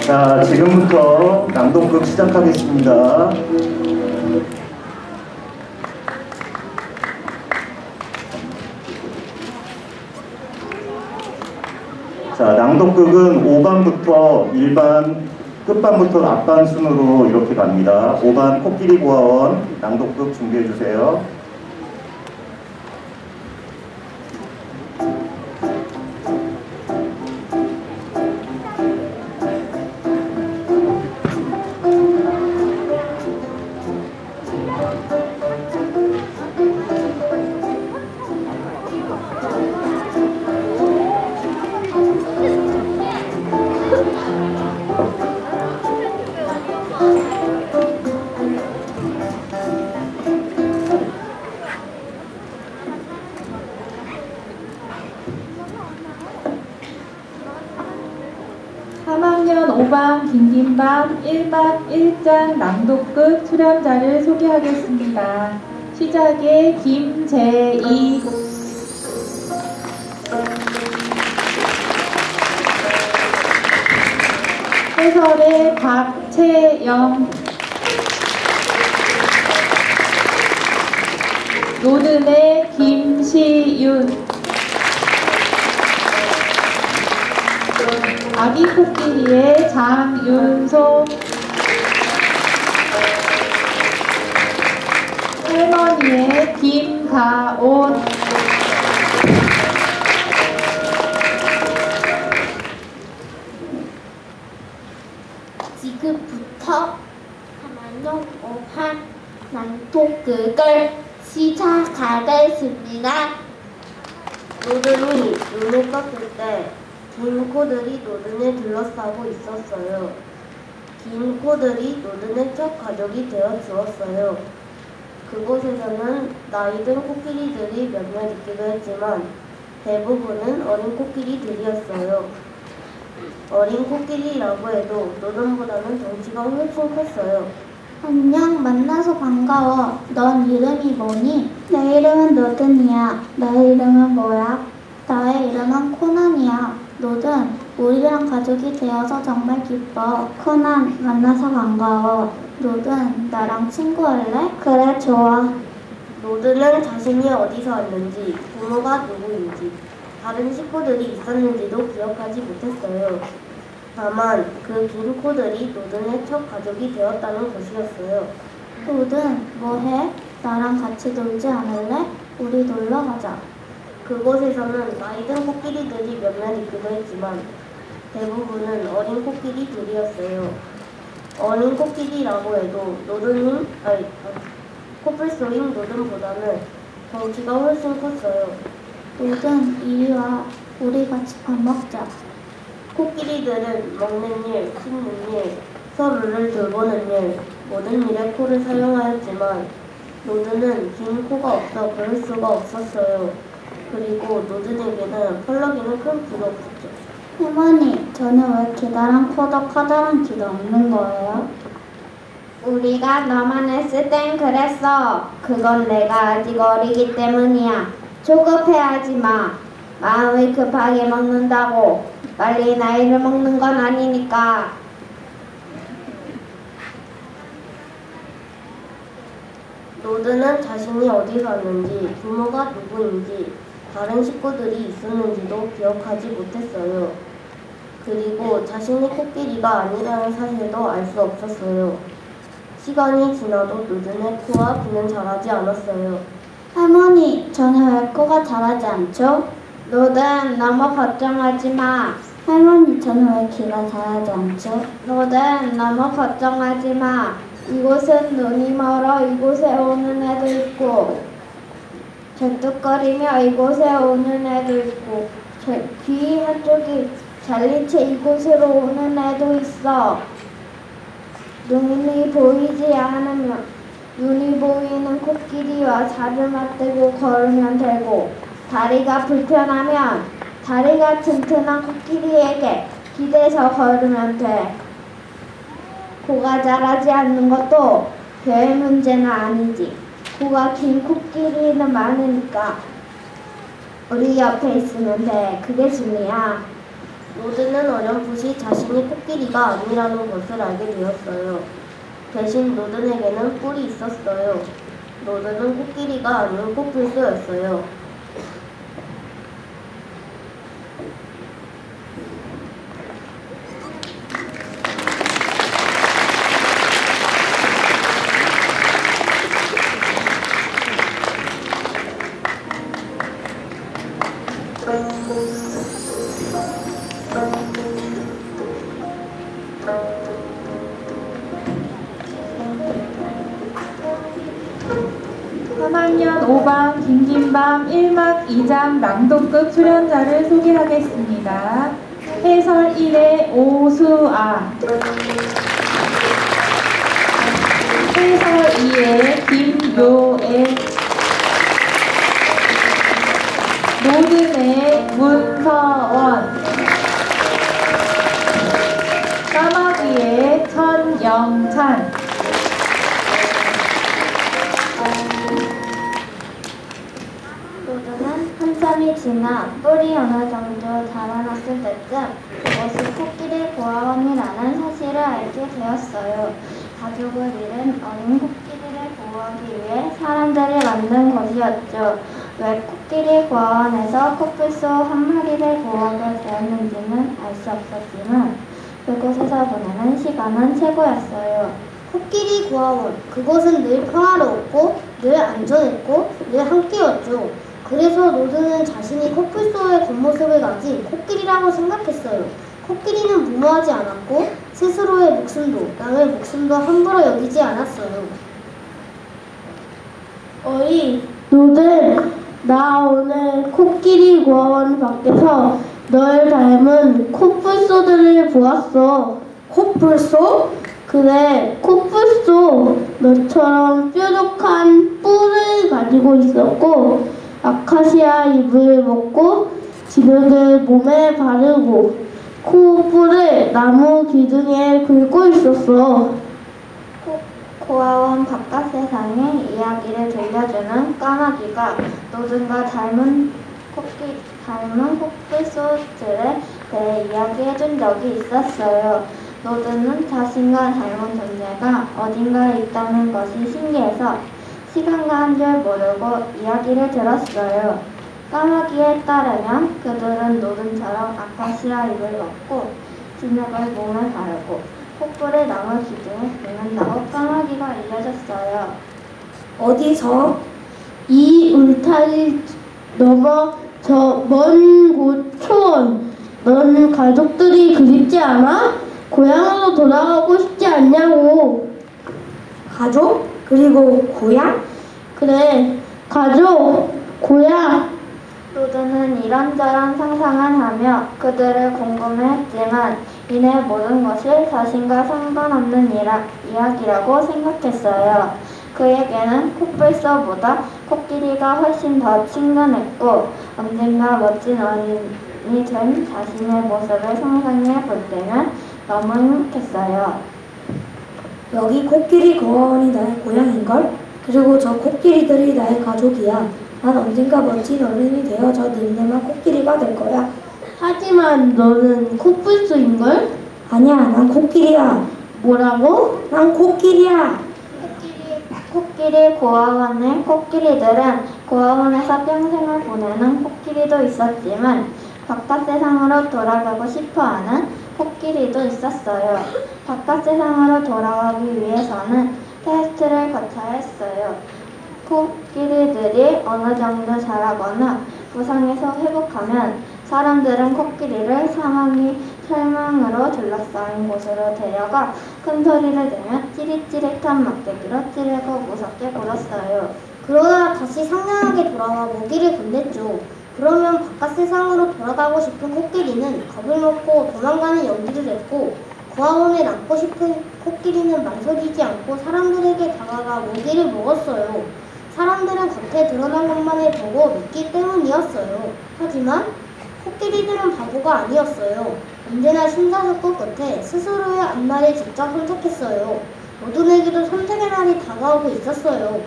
자, 지금부터 낭독극 시작하겠습니다. 자, 낭독극은 5반부터 1반, 끝반부터 앞반 순으로 이렇게 갑니다. 5반 코끼리 고아원 낭독극 준비해 주세요. 김김밤 1반 1장 낭독극 출연자를 소개하겠습니다. 시작의 김재희, 해설의 박채영, 노든의 김시윤, 아기 코끼리의 장윤소, 할머니의 김가온, 지금부터 3학년 5반 낭독극을 시작하겠습니다. 노든이 눈을 떴을 때 긴 코들이 노든을 둘러싸고 있었어요. 긴 코들이 노든의 첫 가족이 되어 주었어요. 그곳에서는 나이든 코끼리들이 몇몇 있기도 했지만 대부분은 어린 코끼리들이었어요. 어린 코끼리라고 해도 노든보다는 덩치가 훨씬 컸어요. 안녕, 만나서 반가워. 넌 이름이 뭐니? 내 이름은 노든이야. 너의 이름은 뭐야? 나의 이름은 코난이야. 노든, 우리랑 가족이 되어서 정말 기뻐. 코난, 만나서 반가워. 노든, 나랑 친구할래? 그래, 좋아. 노든은 자신이 어디서 왔는지, 부모가 누구인지, 다른 식구들이 있었는지도 기억하지 못했어요. 다만 그 긴 코들이 노든의 첫 가족이 되었다는 것이었어요. 노든, 뭐해? 나랑 같이 놀지 않을래? 우리 놀러 가자. 그곳에서는 나이든 코끼리들이 몇몇 있기도 했지만 대부분은 어린 코끼리들이었어요. 어린 코끼리라고 해도 코뿔소인 노든보다는 덩치가 훨씬 컸어요. 노든, 이리 와. 우리 같이 밥 먹자. 코끼리들은 먹는 일, 씻는 일, 서로를 돌보는 일, 모든 일에 코를 사용하였지만 노든은 긴 코가 없어 그럴 수가 없었어요. 그리고 노든에게는 펄럭이는 큰 귀도 없었죠. 할머니, 저는 왜 기다란 코도 커다란 귀도 없는 거예요? 우리가 너만 했을 땐 그랬어. 그건 내가 아직 어리기 때문이야. 조급해하지 마. 마음이 급하게 먹는다고 빨리 나이를 먹는 건 아니니까. 노든은 자신이 어디서 왔는지, 부모가 누구인지, 다른 식구들이 있었는지도 기억하지 못했어요. 그리고 자신이 코끼리가 아니라는 사실도 알 수 없었어요. 시간이 지나도 노든의 코와 귀는 자라지 않았어요. 할머니, 저는 왜 코가 자라지 않죠? 노든, 너무 걱정하지 마. 할머니, 저는 왜 귀가 자라지 않죠? 노든, 너무 걱정하지 마. 이곳은 눈이 멀어 이곳에 오는 애도 있고 절뚝거리며 이곳에 오는 애도 있고 귀 한쪽이 잘린 채 이곳으로 오는 애도 있어. 눈이 보이지 않으면 눈이 보이는 코끼리와 살을 맞대고 걸으면 되고 다리가 불편하면 다리가 튼튼한 코끼리에게 기대서 걸으면 돼. 코가 자라지 않는 것도 별 문제는 아니지. 코가 긴 코끼리는 많으니까 우리 옆에 있으면 돼. 그게 중이야. 노드는 어렴풋이 자신이 코끼리가 아니라는 것을 알게 되었어요. 대신 노든에게는 뿔이 있었어요. 노드는 코끼리가 아닌 코뿔소였어요. (3학년 5반) 김김밤 1막 2장 낭독극 출연자를 소개하겠습니다. 해설 1의 오수아, 해설 2의 김요애, 노든의 문서원, 까마귀의 천영찬, 노드는 한참이 지나 뿔이 어느 정도 자라났을 때쯤 그것이 코끼리 고아원이라는 사실을 알게 되었어요. 가족을 잃은 어린 코끼리를 보호하기 위해 사람들이 만든 것이었죠. 왜 코끼리 고아원에서 코뿔소 한 마리를 보호하게 되었는지는 알 수 없었지만 그곳에서 보내는 시간은 최고였어요. 코끼리 고아원, 그곳은 늘 평화로웠고 늘 안전했고 늘 함께였죠. 그래서 노드는 자신이 코뿔소의 겉모습을 가진 코끼리라고 생각했어요. 코끼리는 무모하지 않았고 스스로의 목숨도 남의 목숨도 함부로 여기지 않았어요. 어이, 노들, 나 오늘 코끼리 고아원 밖에서 널 닮은 코뿔소들을 보았어. 코뿔소? 그래, 코뿔소. 너처럼 뾰족한 뿔을 가지고 있었고 아카시아 잎을 먹고 진흙을 몸에 바르고 코뿔을 나무 기둥에 긁고 있었어. 고아원 바깥 세상의 이야기를 들려주는 까마귀가 노든과 닮은 코뿔소들에 대해 이야기해준 적이 있었어요. 노든은 자신과 닮은 존재가 어딘가에 있다는 것이 신기해서 시간 가는 줄 모르고 이야기를 들었어요. 까마귀에 따르면 그들은 노든처럼 아카시아 잎을 먹고 진흙을 몸에 바르고 코뿔을 나무 기둥에 긁는다고 까마귀가 알려줬어요. 어디서? 이 울타리 넘어 저 먼 곳 초원. 넌 가족들이 그립지 않아? 고향으로 돌아가고 싶지 않냐고. 가족? 그리고 고향? 그래, 가족, 고향. 노드는 이런저런 상상을 하며 그들을 궁금해했지만 이내 모든 것이 자신과 상관없는 이야기라고 생각했어요. 그에게는 코뿔소보다 코끼리가 훨씬 더 친근했고 언젠가 멋진 어린이 된 자신의 모습을 상상해 볼 때는 너무 행복했어요. 여기 코끼리 고아원이 나의 고향인걸? 그리고 저 코끼리들이 나의 가족이야. 난 언젠가 멋진 어른이 되어 저 늠름한 코끼리가 될 거야. 하지만 너는 코뿔소인걸? 아니야, 난 코끼리야. 뭐라고? 난 코끼리야. 코끼리 고아원의 코끼리들은 고아원에서 평생을 보내는 코끼리도 있었지만 바깥 세상으로 돌아가고 싶어하는 코끼리도 있었어요. 바깥 세상으로 돌아가기 위해서는 테스트를 거쳐야 했어요. 코끼리들이 어느 정도 자라거나 부상에서 회복하면 사람들은 코끼리를 절망으로 둘러싸인 곳으로 데려가 큰 소리를 내며 찌릿찌릿한 막대기로 찌르고 무섭게 굴었어요. 그러다 다시 상냥하게 돌아와 먹이를 건넸죠. 그러면 바깥 세상으로 돌아가고 싶은 코끼리는 겁을 먹고 도망가는 연기를 했고 고아원에 남고 싶은 코끼리는 망설이지 않고 사람들에게 다가가 먹이를 먹었어요. 사람들은 겉에 드러난 것만을 보고 믿기 때문이었어요. 하지만 코끼리들은 바보가 아니었어요. 언제나 심사숙고 끝에 스스로의 앞날을 직접 선택했어요. 노든에게도 선택의 날이 다가오고 있었어요.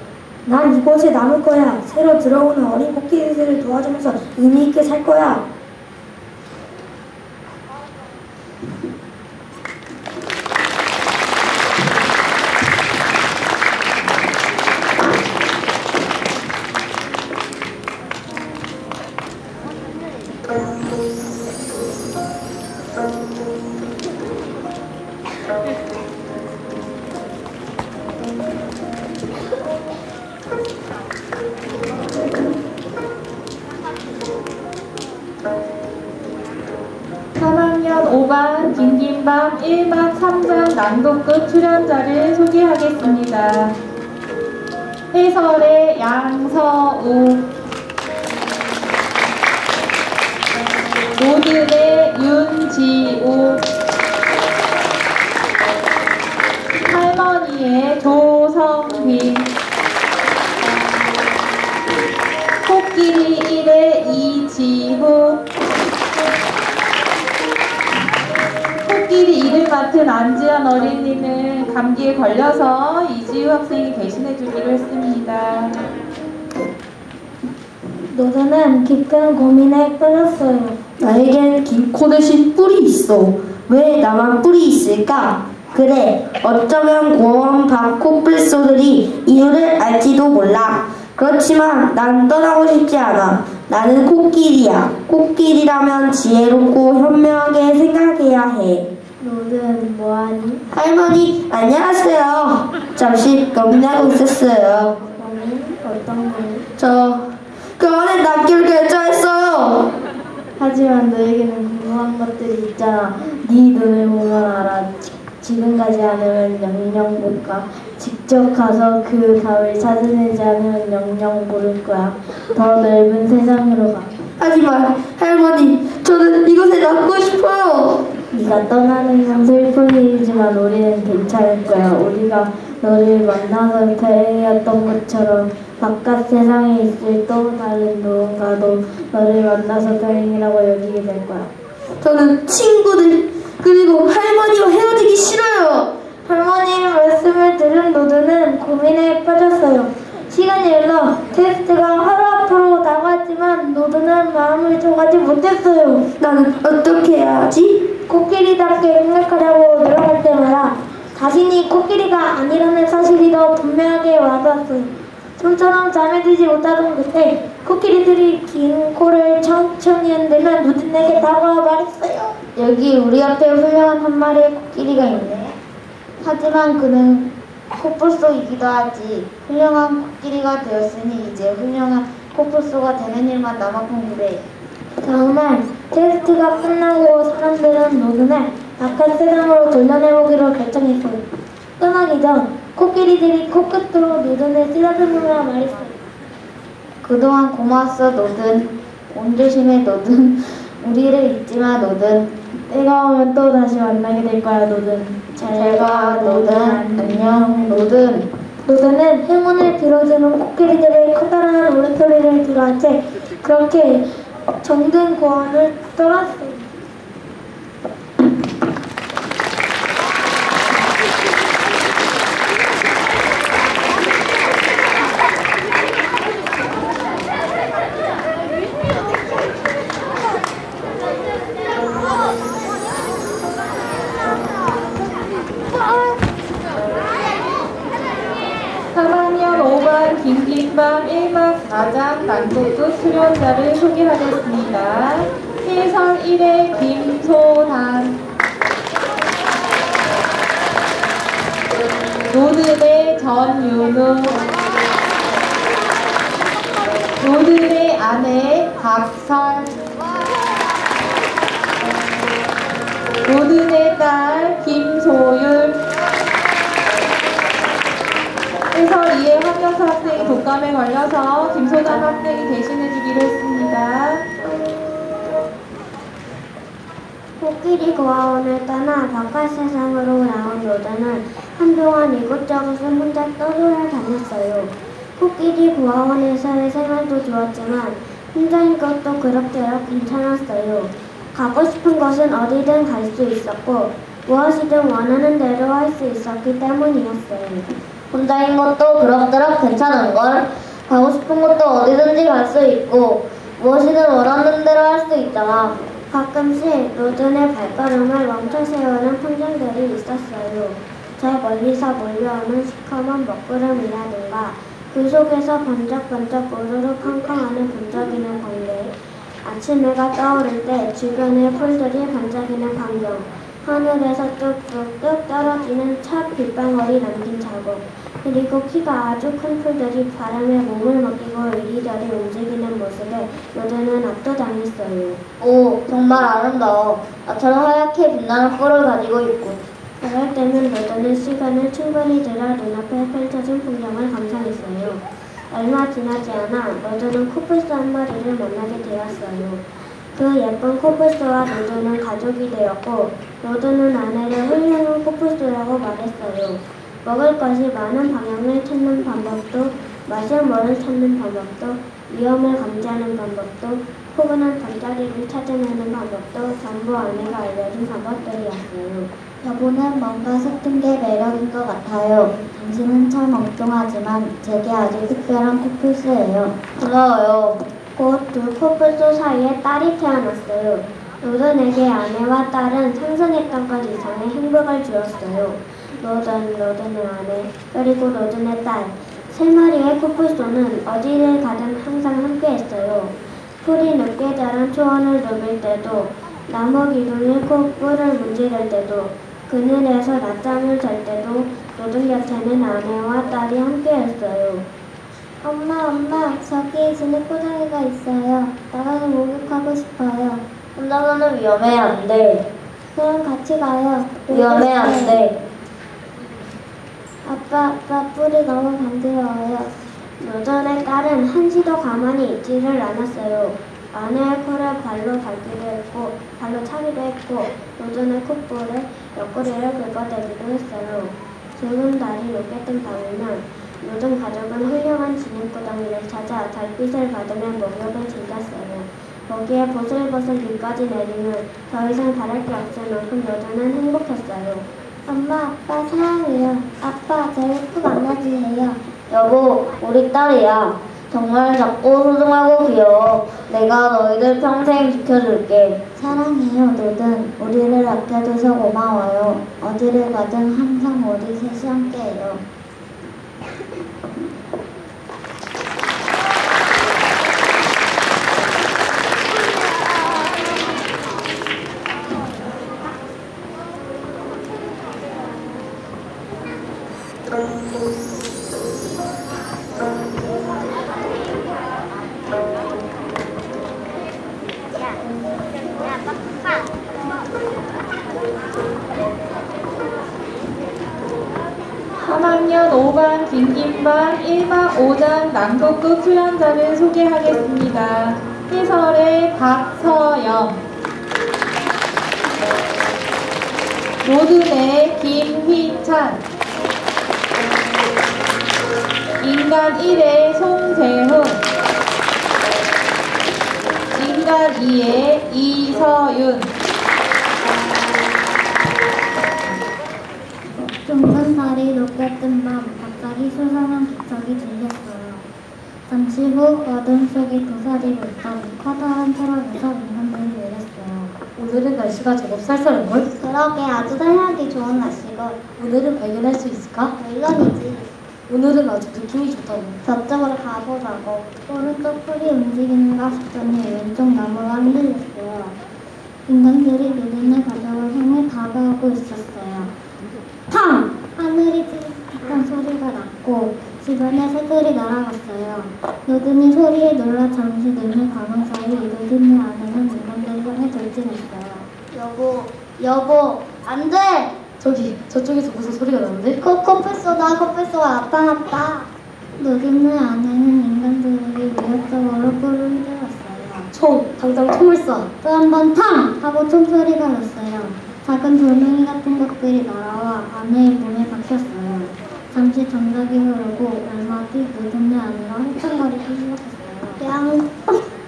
난 이곳에 남을 거야. 새로 들어오는 어린 코끼리들을 도와주면서 의미 있게 살 거야. 3학년 5반 김김밤 1막 3장 낭독극 출연자를 소개하겠습니다. 해설의 양서우, 노든의 윤지우, 할머니의 조성빈, 코끼리 1의 이지후, 코끼리 일을 맡은 안지연 어린이는 감기에 걸려서 이지우 학생이 대신해주기로 했습니다. 노드는 깊은 고민에 빠졌어요. 나에겐 긴 코 대신 뿔이 있어. 왜 나만 뿔이 있을까? 그래, 어쩌면 고원 밖 코뿔소들이 이유를 알지도 몰라. 그렇지만 난 떠나고 싶지 않아. 나는 코끼리야. 코끼리라면 지혜롭고 현명하게 생각해야 해. 노드는 뭐하니? 할머니, 안녕하세요. 잠시 고민하고 있었어요. 고민? 어떤 고민? 그 안에 남기를 결정했어요. 하지만 너에게는 궁금한 것들이 있잖아. 네 눈을 보면 알아. 지금 가지 않으면 영영 못 가. 직접 가서 그 답을 찾아내지 않으면 영영 모를 거야. 더 넓은 세상으로 가. 하지만 할머니, 저는 이곳에 남고 싶어요. 네가 떠나는 건 슬픈 일이지만 우리는 괜찮을 거야. 우리가 너를 만나서 다행이었던 것처럼 바깥 세상에 있을 또 다른 누군가도 너를 만나서 다행이라고 여기게 될 거야. 저는 친구들 그리고 할머니와 헤어지기 싫어요. 할머니의 말씀을 들은 노드는 고민에 빠졌어요. 시간이 흘러 테스트가 하루 앞으로 다가왔지만 노드는 마음을 정하지 못했어요. 나는 어떻게 해야 하지? 코끼리답게 생각하려고 노력할 때마다 자신이 코끼리가 아니라는 사실이 더 분명하게 와닿았어요. 좀처럼 잠에 들지 못하던 그때 코끼리들이 긴 코를 천천히 흔들며 노드에게 다가와 말했어요. 여기 우리 앞에 훌륭한 한 마리의 코끼리가 있네. 하지만 그는 코뿔소이기도 하지. 훌륭한 코끼리가 되었으니 이제 훌륭한 코뿔소가 되는 일만 남았군 그래. 다음날 테스트가 끝나고 사람들은 노든을 바깥 세상으로 돌려내보기로 결정했어요. 떠나기 전 코끼리들이 코끝으로 노든을 쓰다듬으며 말했어요. 그동안 고마웠어 노든. 온 조심해 노든. 우리를 잊지마 노든. 때가 오면 또 다시 만나게 될 거야 노든. 잘가 노든. 안녕 노든. 노든은 행운을 빌어주는 코끼리들의 커다란 울음소리를 들어한 채 그렇게 정든 고원을 떠났어요. 김김밤 1막 4장 낭독극 출연자를 소개하겠습니다. 해설 1의 김소단, 노든의 전윤우, 노든의 아내 박설, 노든의 딸 김소율, 해설 2의 황경수 학생이 독감에 걸려서 김소담 학생이 대신해주기로 했습니다. 코끼리 고아원을 떠나 바깥 세상으로 나온 노드는 한동안 이곳저곳을 혼자 떠돌아다녔어요. 코끼리 고아원에서의 생활도 좋았지만 혼자인 것도 그럭저럭 괜찮았어요. 가고 싶은 곳은 어디든 갈 수 있었고 무엇이든 원하는 대로 할 수 있었기 때문이었어요. 혼자인 것도 그럭저럭 괜찮은걸. 가고 싶은 곳도 어디든지 갈 수 있고 무엇이든 원하는 대로 할 수 있잖아. 가끔씩 노든의 발걸음을 멈춰 세우는 풍경들이 있었어요. 저 멀리서 몰려오는 시커먼 먹구름이라든가 그 속에서 번쩍번쩍 우르르 쾅쾅하는 번쩍이는 번개, 아침 해가 떠오를 때 주변의 풀들이 반짝이는 광경, 하늘에서 뚝뚝뚝 떨어지는 차 빗방울이 남긴 자국, 그리고 키가 아주 큰 풀들이 바람에 몸을 맡기고 이리저리 움직이는 모습에 로드는 압도당했어요. 오, 정말 아름다워. 나처럼 하얗게 빛나는 뿔을 가지고 있고. 그럴 때면 로드는 시간을 충분히 들여 눈앞에 펼쳐진 풍경을 감상했어요. 얼마 지나지 않아 로드는 코뿔소 한 마리를 만나게 되었어요. 그 예쁜 코뿔소와 로드는 가족이 되었고 로드는 아내를 훌륭한 코뿔소라고 말했어요. 먹을 것이 많은 방향을 찾는 방법도, 마실 물을 찾는 방법도, 위험을 감지하는 방법도, 포근한 잠자리를 찾아내는 방법도 전부 아내가 알려준 방법들이었어요. 여보는 뭔가 서툰 게 매력인 것 같아요. 당신은 참 엉뚱하지만 제게 아주 특별한 코뿔소예요. 고마워요. 곧 두 코뿔소 사이에 딸이 태어났어요. 로든에게 아내와 딸은 상상했던 것 이상의 행복을 주었어요. 로든의 아내, 그리고 로든의 딸, 세 마리의 코뿔소는 어디를 가든 항상 함께했어요. 풀이 늦게 자란 초원을 누빌 때도, 나무 기둥에 콧불을 문지를 때도, 그늘에서 낮잠을 잘 때도 로든 곁에는 아내와 딸이 함께했어요. 엄마, 저기 진흙고양이가 있어요. 나가서 목욕하고 싶어요. 혼자서는 위험해, 안 돼. 그럼 같이 가요. 위험해, 안 돼. 아빠, 뿔이 너무 간지러워요. 로든의 딸은 한시도 가만히 있지를 않았어요. 아내의 코를 발로 차기도 했고 로든의 콧볼에 옆구리를 긁어대기도 했어요. 붉은 달이 높게 뜬 밤이면 로든 가족은 훌륭한 진흙구덩이를 찾아 달빛을 받으며 목욕을 즐겼어요. 거기에 보슬보슬 비까지 내리면 더 이상 바랄 게 없을 만큼 로든은 행복했어요. 엄마, 아빠 사랑해요. 아빠, 저를 푹 안아주세요. 여보, 우리 딸이야. 정말 작고 소중하고 귀여워. 내가 너희들 평생 지켜줄게. 사랑해요, 로든. 우리를 아껴줘서 고마워요. 어디를 가든 항상 우리 셋이 함께해요. (3학년 5반) 김김반 1박 5장 낭독극 출연자를 소개하겠습니다. 해설의 박서영, 로든의 김희찬, 인간 1의 송재훈, 인간 2의 이서윤. 둥근 달이 높게 뜬 밤 갑자기 수상한 기척이 들렸어요. 잠시 후 어둠 속에 도사리고 있던 커다란 트럭에서 인간들이 내렸어요. 오늘은 날씨가 제법 쌀쌀한걸? 그러게 아주 살기 좋은 날씨걸. 오늘은 발견할 수 있을까? 물론이지. 오늘은 아주 느낌이 좋다고. 저쪽으로 가보자고. 오른쪽 풀이 움직이는가 싶더니 왼쪽 나무가 흔들렸어요. 인간들이 로든의 가족을 향해 다가오고 있었어요. 탕! 하늘이 찌릿한 소리가 났고 주변에 새들이 날아갔어요. 로든이 소리에 놀라 잠시 눈을 감은 사이 로든의 아내는 인간들을 향해 돌진했어요. 여보, 안 돼! 저쪽에서 무슨 소리가 나는데? 코뿔소가 아빠. 로든의 아내는 인간들에게 위협적으로 뿔을 흔들었어요. 당장 총을 쏴. 또 한 번 탕! 하고 총소리가 났어요. 작은 돌멩이 같은 것들이 날아와 아내의 몸에 박혔어요. 잠시 정적이 흐르고 얼마 뒤 로든의 아내가 훌쩍거리기 시작했어요.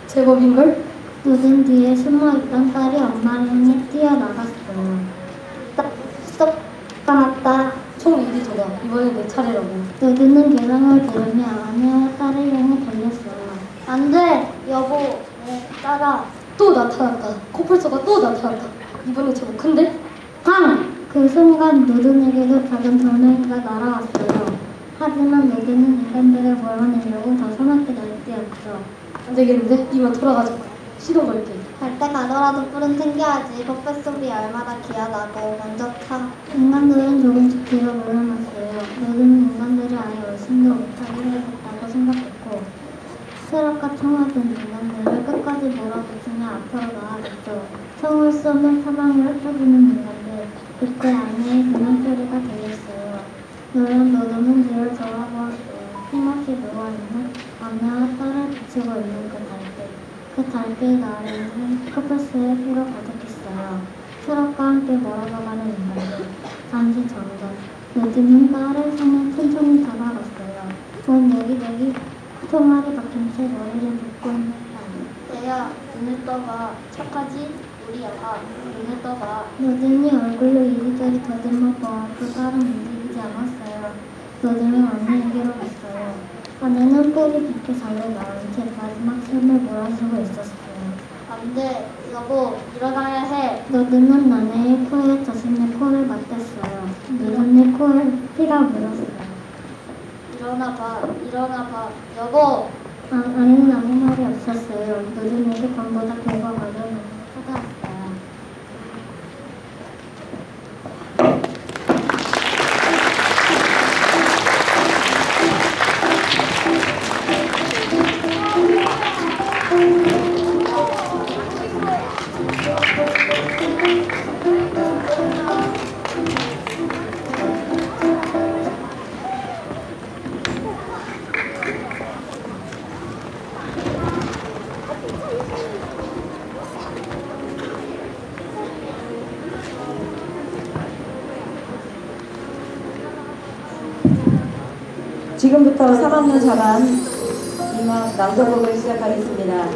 제법인걸? 로든 뒤에 숨어있던 딸이 엄마를 향해 뛰어나갔어요. 스톱! 감았다. 총 이리 줘라. 이번엔 내 차례라고. 로든은 개성을 부르며 아내와 딸을 향해 달렸어요. 안 돼! 여보, 딸아. 또 나타났다. 코뿔소가 또 나타났다. 이번엔 제법 큰데? 탕! 그 순간 로든에게도 작은 돌멩이가 날아왔어요. 하지만 로든은 인간들을 몰아내려고 더 사납게 날뛰었죠. 안 되겠는데? 이만 돌아가자. 시도걸게. 갈 때 가더라도 뿔은 챙겨야지. 컵뱃 소리 얼마나 귀하다고. 먼저 타. 인간들은 조금씩 뒤로 물러났어요. 너는 인간들이 아예 얼씬도 못하게 해야겠다고 생각했고 트럭과 총을 든 인간들을 끝까지 몰아붙이며 앞으로 나아갔죠. 총을 쏘면 사방을 흩어지는 인간들. 그때 안내의 비명 소리가 들렸어요. 노동은 뒤를 돌아보았어요. 힘없이 누워있는 아내와 딸을 비추고 있는 그 달빛. 그 달빛 아래에는 컵버스의 피로 가득했어요. 트럭과 함께 몰아가가는 인간들. 잠시 정전. 요즘은 딸의 손에 천천히 다가갔어요. 온 여기저기 총알이 박힌 채 머리를 묶고 있는 딸. 내야, 눈을 떠봐. 착하지? 우리 아가, 눈을 떠봐. 노든이 얼굴로 이리저리 더듬어 보아도 딸은 움직이지 않았어요. 노든은 언니에게로 갔어요. 아내는 뿔이 깊게 잘려 나온 채 마지막 숨을 몰아쉬고 있었어요. 안 돼, 여보, 일어나야 해. 노든은 아내의 코에 자신의 코를 맞댔어요. 노든의 코에 피가 물었어요. 일어나봐, 여보! 아내는 아무 말이 없었어요. 노든에게 밤보다 별거 어려운 찾아왔어요. 지금부터 3학년 4반 2막 낭독극을 시작하겠습니다.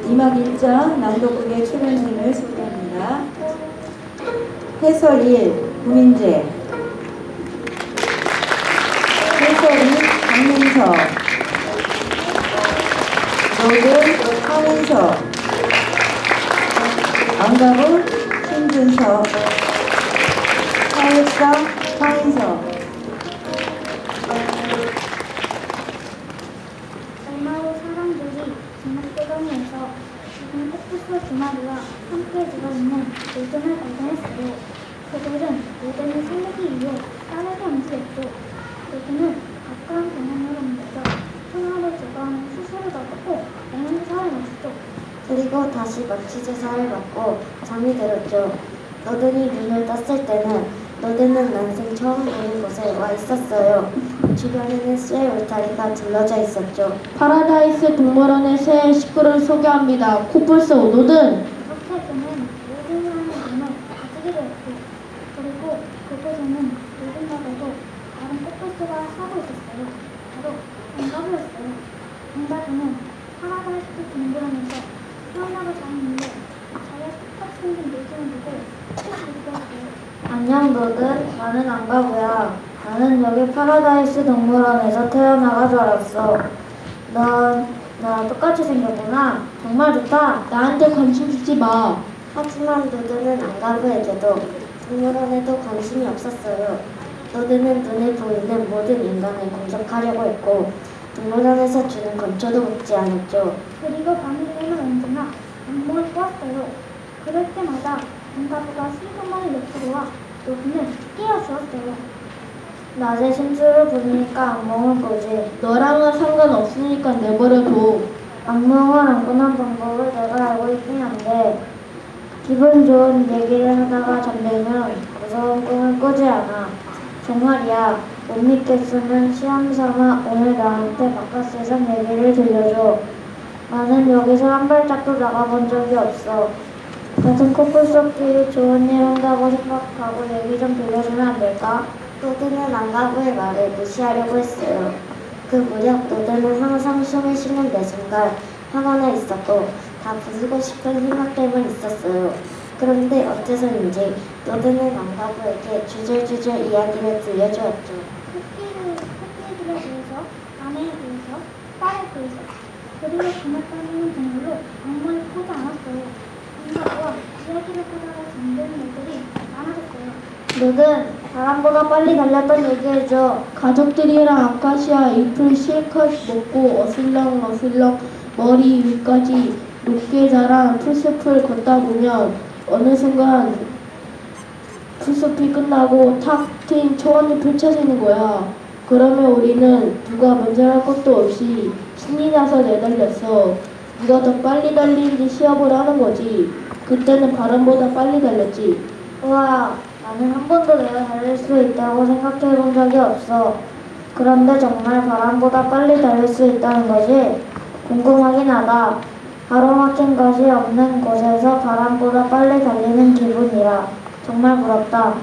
2막 1장 낭독극의 출연진을 소개합니다. 해설 1. 구민재. 해설 2. 강민서. 노든 황인서. 안가부 신준서. 사회사 황인서. 얼마의 사람들이 제목대감에서 지금 코뿔소 두 마리와 함께 들어있는 노든을 발견했어요. 그들은 노든을 살리기 위해 빠르게 움직였죠. 노든은 가까운 병원으로 옮겨져 총알을 제거하는 수술을 받고 영양사를 마셨죠. 그리고 다시 마취 주사를 맞고 잠이 들었죠. 노든이 눈을 떴을 때는 노든은 난생 처음 보는 곳에 와 있었어요. 주변에는 쇠 울타리가 둘러져 있었죠. 파라다이스 동물원의 새 식구를 소개합니다. 코뿔소 노든. 겉에서는 노든이라는 이름을 가지게 되었고 그리고 그곳에는 노든마저도 다른 코뿔소가 살고 있었어요. 바로 안가부였어요. 안가부는 파라다이스 동물원에서 태어나고 자랐는데 자기가 똑같이 생긴 노든을 보고 꼭 그리더라고요. 안녕 노든, 나는 안가부야. 나는 여기 파라다이스 동물원에서 태어나가 자랐어. 넌 나랑 똑같이 생겼구나. 정말 좋다. 나한테 관심 주지 마. 하지만 노드는 안가부에게도 동물원에도 관심이 없었어요. 노드는 눈에 보이는 모든 인간을 공격하려고 했고 동물원에서 주는 건초도 먹지 않았죠. 그리고 밤이 되면 언제나 악몽을 꾸었어요. 그럴 때마다 안가부가 슬그머니 옆으로 와 노드는 깨워주었어요. 낮에 심술을 부리니까 악몽을 꾸지. 너랑은 상관없으니까 내버려둬. 악몽을 안 꾸는 방법을 내가 알고 있긴 한데 기분 좋은 얘기를 하다가 잠들면 무서운 꿈을 꾸지 않아. 정말이야. 못 믿겠으면 시험 삼아 오늘 나한테 바깥에서 얘기를 들려줘. 나는 여기서 한 발짝도 나가본 적이 없어. 같은 코뿔소끼리 좋은 일 한다고 생각하고 얘기 좀 들려주면 안 될까? 노드는 안가부의 말을 무시하려고 했어요. 그 무렵 노드는 항상 숨을 쉬는 내 순간 화가 있었고 다 부수고 싶은 생각들만 있었어요. 그런데 어째서인지 노드는 안가부에게 주절주절 이야기를 들려주었죠. 코끼리들에 대해서, 아내에 대해서, 딸에 대해서 그리고 그날 따르는 정말로 악몽을 꾸지 않았어요. 안가부와 이야기를 하다가 잠드는 애들이 많아졌어요. 노든, 바람보다 빨리 달렸던 얘기해줘. 가족들이랑 아카시아 잎을 실컷 먹고 어슬렁 머리 위까지 높게 자란 풀숲을 걷다 보면 어느 순간 풀숲이 끝나고 탁 트인 초원이 펼쳐지는 거야. 그러면 우리는 누가 먼저 할 것도 없이 신이 나서 내달렸어. 누가 더 빨리 달리는지 시합을 하는 거지. 그때는 바람보다 빨리 달렸지. 우와, 나는 한 번도 내가 달릴 수 있다고 생각해 본 적이 없어. 그런데 정말 바람보다 빨리 달릴 수 있다는 거지? 궁금하긴 하다. 가로막힌 것이 없는 곳에서 바람보다 빨리 달리는 기분이라. 정말 부럽다.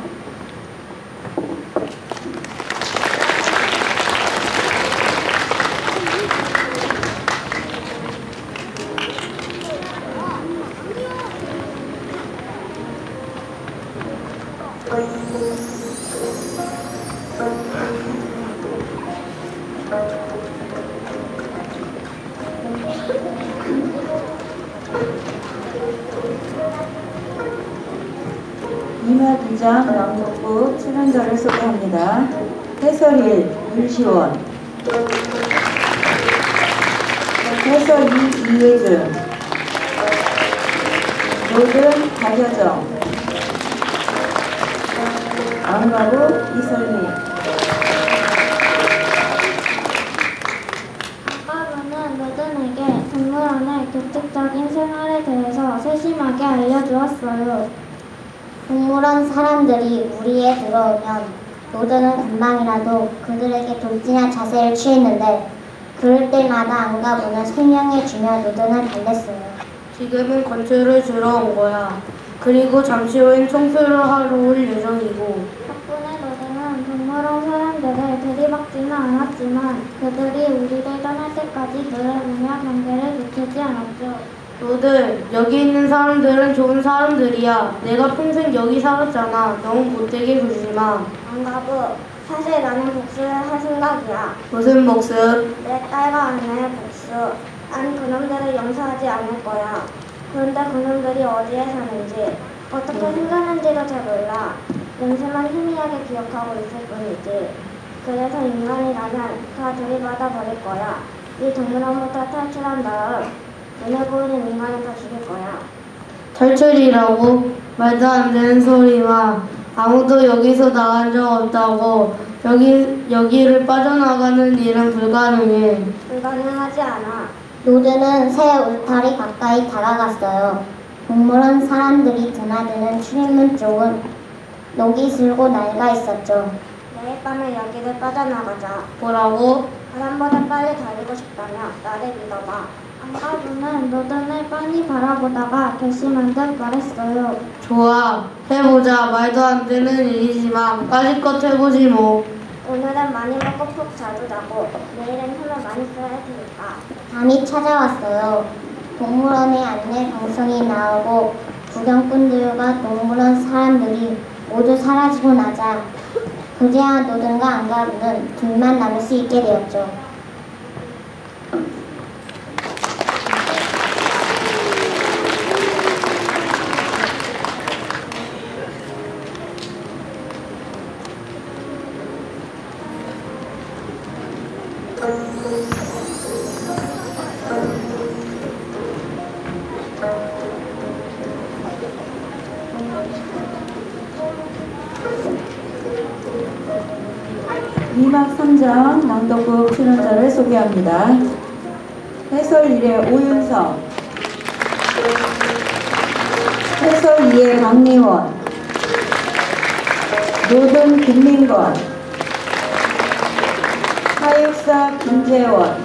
이막 2장 낭독부 출연자를 소개합니다. 해설 1 윤시원, 해설 2 이혜준, 노든 박여정, 안가부 이설미. 아까부는 노든에게 동물원의 규칙적인 생활에 대해서 세심하게 알려주었어요. 동물원 사람들이 무리에 들어오면 노드는 금방이라도 그들에게 돌진할 자세를 취했는데 그럴 때마다 안가부는 설명해주며 노드는 달랬어요. 지금은 건초를 주러 온 거야. 그리고 잠시 후엔 청소를 하러 올 예정이고. 덕분에 노드는 동물원 사람들을 들이박지는 않았지만 그들이 우리를 떠날 때까지 노래보며 경계를 늦추지 않았죠. 너들 여기 있는 사람들은 좋은 사람들이야. 내가 평생 여기 살았잖아. 너무 못되게 굴지 마. 안가부, 사실 나는 복수를 할 생각이야. 무슨 복수? 내 딸과 아내의 복수. 난 그놈들을 용서하지 않을 거야. 그런데 그놈들이 어디에 사는지, 어떻게 생겼는지도 잘 몰라. 냄새만 희미하게 기억하고 있을 뿐이지. 그래서 인간이라면 다 들이받아 버릴 거야. 이 동물원부터 탈출한 다음 눈에 보이는 인간을 다 죽일 거야. 탈출이라고? 말도 안 되는 소리마. 아무도 여기서 나간 적 없다고. 여기를 빠져나가는 일은 불가능해. 불가능하지 않아. 노드는 새 울타리 가까이 다가갔어요. 동물원 사람들이 드나드는 출입문 쪽은 녹이 슬고 낡아 있었죠. 내일 밤에 여기를 빠져나가자. 뭐라고? 바람보다 빨리 달리고 싶다며 나를 믿어봐. 안가부는 노든을 빤히 바라보다가 결심한 듯 말했어요. 좋아. 해보자. 말도 안 되는 일이지만 까짓것 해보지 뭐. 오늘은 많이 먹고 푹 자주 자고 내일은 힘을 많이 써야 할 테니까. 밤이 찾아왔어요. 동물원에 안내 방송이 나오고 구경꾼들과 동물원 사람들이 모두 사라지고 나자 그제야 노든과 안가부는 둘만 남을 수 있게 되었죠. 이막 3장 낭독부 출연자를 소개합니다. 해설 1의 오윤성, 해설 2의 강리원, 노든 김민건, 사육사 김재원,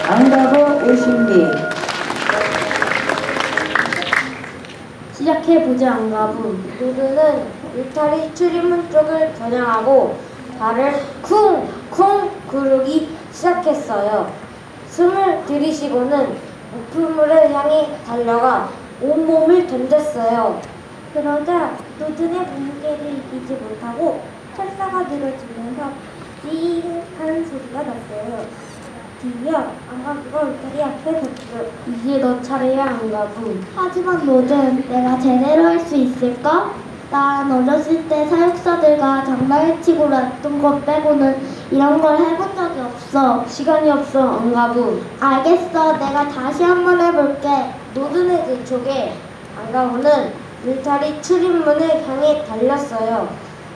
안가부 오신비. 시작해보자 안가부. 노드는 울타리 출입문 쪽을 겨냥하고 발을 쿵쿵 구르기 시작했어요. 숨을 들이쉬고는 목표물을 향해 달려가 온몸을 던졌어요. 그러자 노든의 무게를 이기지 못하고 철사가 늘어지면서 띵한 소리가 났어요. 뒤이어 안가부가 울타리 앞에 섰죠. 이제 너 차례야 안가부. 하지만 노든 내가 제대로 할 수 있을까? 난 어렸을 때 사육사들과 장난을 치고 났던 것 빼고는 이런 걸 해본 적이 없어. 시간이 없어, 안가부. 알겠어. 내가 다시 한번 해볼게. 노든의 재촉에 안가부는 울타리 출입문을 향해 달렸어요.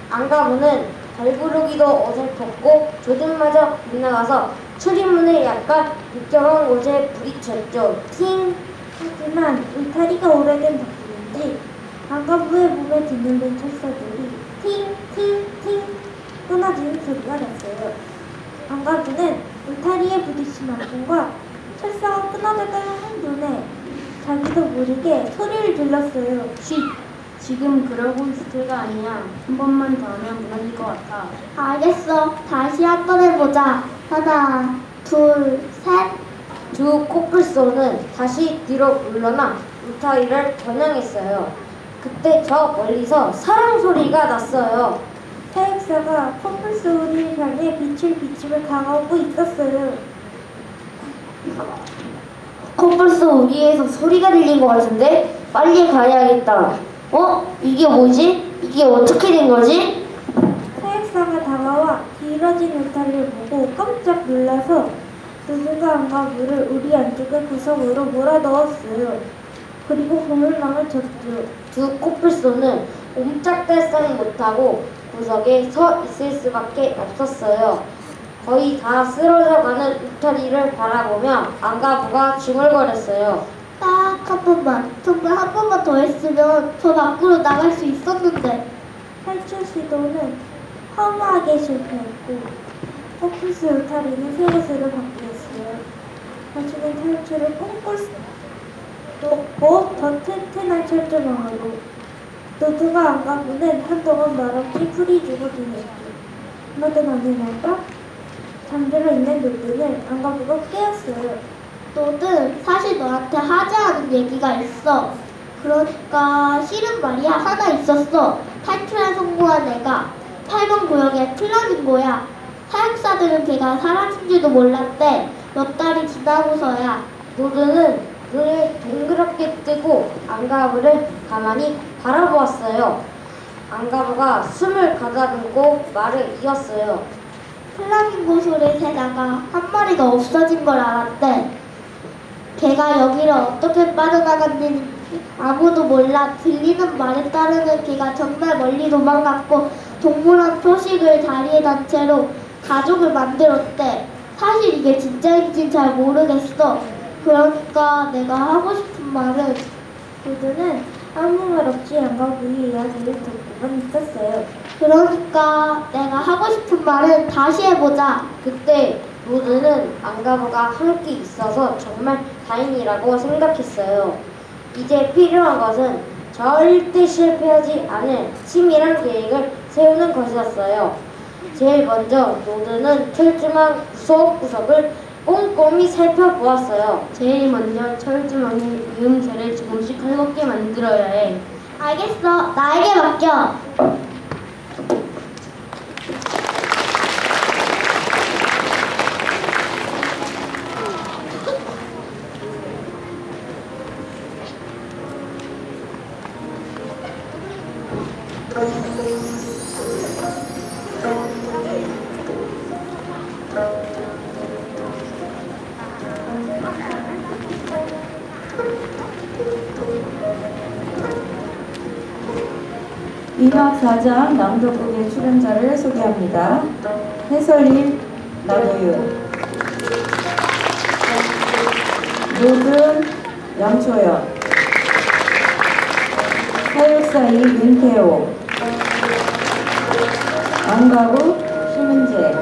안가부는 발구르기도 어설펐고 조준마저 빗나가서 출입문을 약간 비껴간 곳에 부딪혔죠. 팅! 하지만 울타리가 오래된 덕분인지 안가부의 몸에 짓눌린 철사들이 팅! 팅! 팅! 끊어지는 소리가 났어요. 안가부는 울타리에 부딪힌 아픔과 철사가 끊어졌다는 한눈에 자기도 모르게 소리를 질렀어요. 쉿! 지금 그러고 있을 때가 아니야. 한 번만 더 하면 무너질 것 같아. 알겠어. 다시 한번 해보자. 하나, 둘, 셋. 두 코뿔소는 다시 뒤로 물러나 울타리를 겨냥했어요. 그때 저 멀리서 사랑 소리가 났어요. 사육사가 코뿔소를 향해 빛을 비추며 다가오고 있었어요. 코뿔소 우리에서 소리가 들린 것 같은데 빨리 가야겠다. 이게 뭐지? 이게 어떻게 된 거지? 사육사가 다가와 길어진 울타리를 보고 깜짝 놀라서 노든과 안가부를 우리 안쪽의 구석으로 몰아넣었어요. 그리고 고물망을 쳤죠. 두 코뿔소는 옴짝달싹 못하고 구석에 서 있을 수밖에 없었어요. 거의 다 쓰러져가는 울타리를 바라보며 안가부가 중얼거렸어요. 딱 한 번만, 정말 한 번만 더 했으면 저 밖으로 나갈 수 있었는데. 탈출 시도는 허무하게 실패했고 코뿔소 울타리는 새 곳으로 바뀌었어요. 나중에 탈출을 꿈꿨고 더 튼튼한 철조망으로 노드가 안가부는 한동안 말없이 풀이 주고 지냈죠. 그러던 어느 날밤 잠들어 있는 노드는 안가부가 깨었어요. 노드, 사실 너한테 하지 않은 얘기가 있어. 그러니까 싫은 말이야. 하나 있었어. 탈출에 성공한 애가 8번 구역에 플라긴 거야. 사육사들은 걔가 사라진지도 몰랐대. 몇 달이 지나고서야. 노드는 눈을 동그랗게 뜨고 안가부를 가만히 바라보았어요. 안가부가 숨을 가다듬고 말을 이었어요. 플라밍고 소리를 세다가 한 마리가 없어진 걸 알았대. 걔가 여기를 어떻게 빠져나갔는지 아무도 몰라. 들리는 말에 따르면 걔가 정말 멀리 도망갔고 동물원 표식을 다리에 단 채로 가족을 만들었대. 사실 이게 진짜인지 잘 모르겠어. 그러니까 내가 하고 싶은 말은 노드는 아무 말 없이 안가부의 이야기를 듣고만 있었어요. 그러니까 내가 하고 싶은 말은 다시 해보자. 그때 노드는 안가부가 함께 있어서 정말 다행이라고 생각했어요. 이제 필요한 것은 절대 실패하지 않을 치밀한 계획을 세우는 것이었어요. 제일 먼저 노드는 철조망 구석구석을 꼼꼼히 살펴보았어요. 제일 먼저 철조망의 이음새를 조금씩 헐겁게 만들어야 해. 알겠어. 나에게 맡겨. 인화사장 낭독극의 출연자를 소개합니다. 해설인 나도윤, 노든 양초연, 사육사이 윤태호, 안가부 심은재,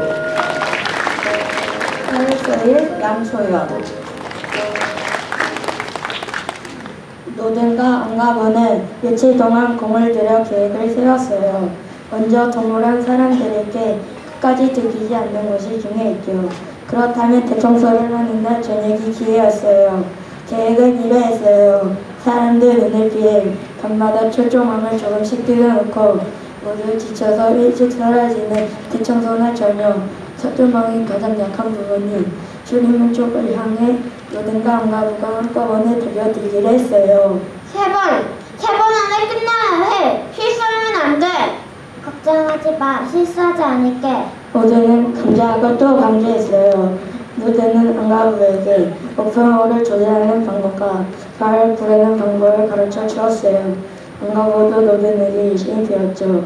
사육사일 양초연. 노든과 안가부는 며칠 동안 공을 들여 계획을 세웠어요. 먼저 동물원 사람들에게 끝까지 들키지 않는 것이 중요했죠. 그렇다면 대청소를 하는 날 저녁이 기회였어요. 계획은 이러했어요. 사람들 눈을 피해 밤마다 철조망을 조금씩 뜯어놓고 모두 지쳐서 일찍 사라지는 대청소나 저녁. 철조망이 가장 약한 부분이 출입문 쪽을 향해 노든과 안가부가 한꺼번에 달려들기로 했어요. 세 번 안에 끝나야 해. 실수하면 안 돼. 걱정하지 마. 실수하지 않을게. 노드는 강조하고 또 강조했어요. 노드는 안가부에게 목표를 조절하는 방법과 발을 부르는 방법을 가르쳐 주었어요. 안가부도 노드에게 신이 되었죠.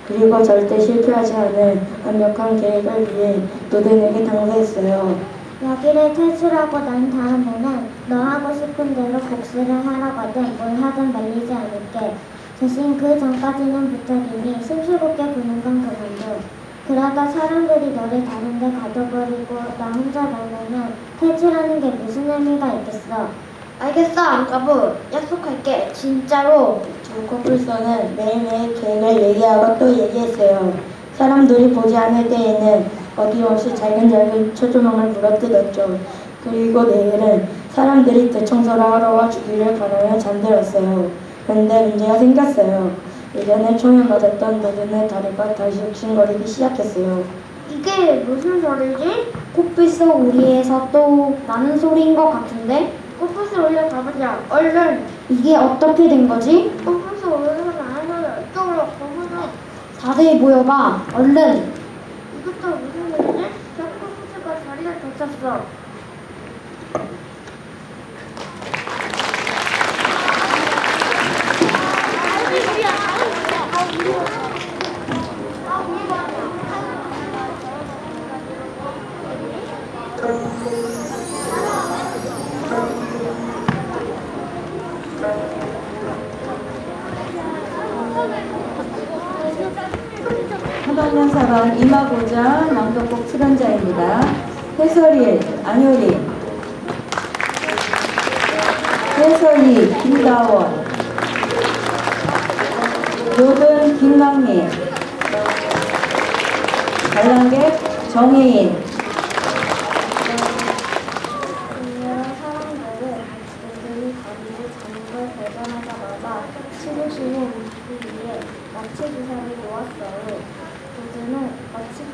그리고 절대 실패하지 않을 완벽한 계획을 위해 노드에게 당부했어요. 여기를 퇴출하고 난 다음에는 너 하고 싶은 대로 복수를 하라거든 뭘 하든 말리지 않을게. 대신 그 전까지는 부탁이니 심술궂게 구는 건 그만둬. 그러다 사람들이 너를 다른 데 가둬버리고 나 혼자 남으면 퇴출하는 게 무슨 의미가 있겠어. 알겠어, 안가부. 약속할게. 진짜로. 두 커플선은 매일매일 계획을 얘기하고 또 얘기했어요. 사람들이 보지 않을 때에는 어김없이 잘근잘근 초조망을 물어뜯었죠. 그리고 내일은 사람들이 대청소를 하러 와 주기를 바라며 잠들었어요. 그런데 문제가 생겼어요. 예전에 총을 맞았던 노드의 다리가 다시 욱신거리기 시작했어요. 이게 무슨 소리지? 코뿔소 우리에서 또 나는 소리인 것 같은데? 코뿔소 올려가보자. 얼른. 이게 어떻게 된 거지? 코뿔소 올려가면 하면 이쪽으로 가보자. 다들 모여봐. 얼른. 이것도 무슨 일이지? 저 코뿔소가 다리를 다쳤어. 한반연사반 이마고자 낭독곡 출연자입니다. 해설일 안효리, 해설이 김다원, 노든 김광민, 관람객 정혜인. 여러 사람들은 노드의 다리를 잡는 걸 발견하자마자 치료실에 묻기 위해 마취 기사를 놓았어요. 노드는 마취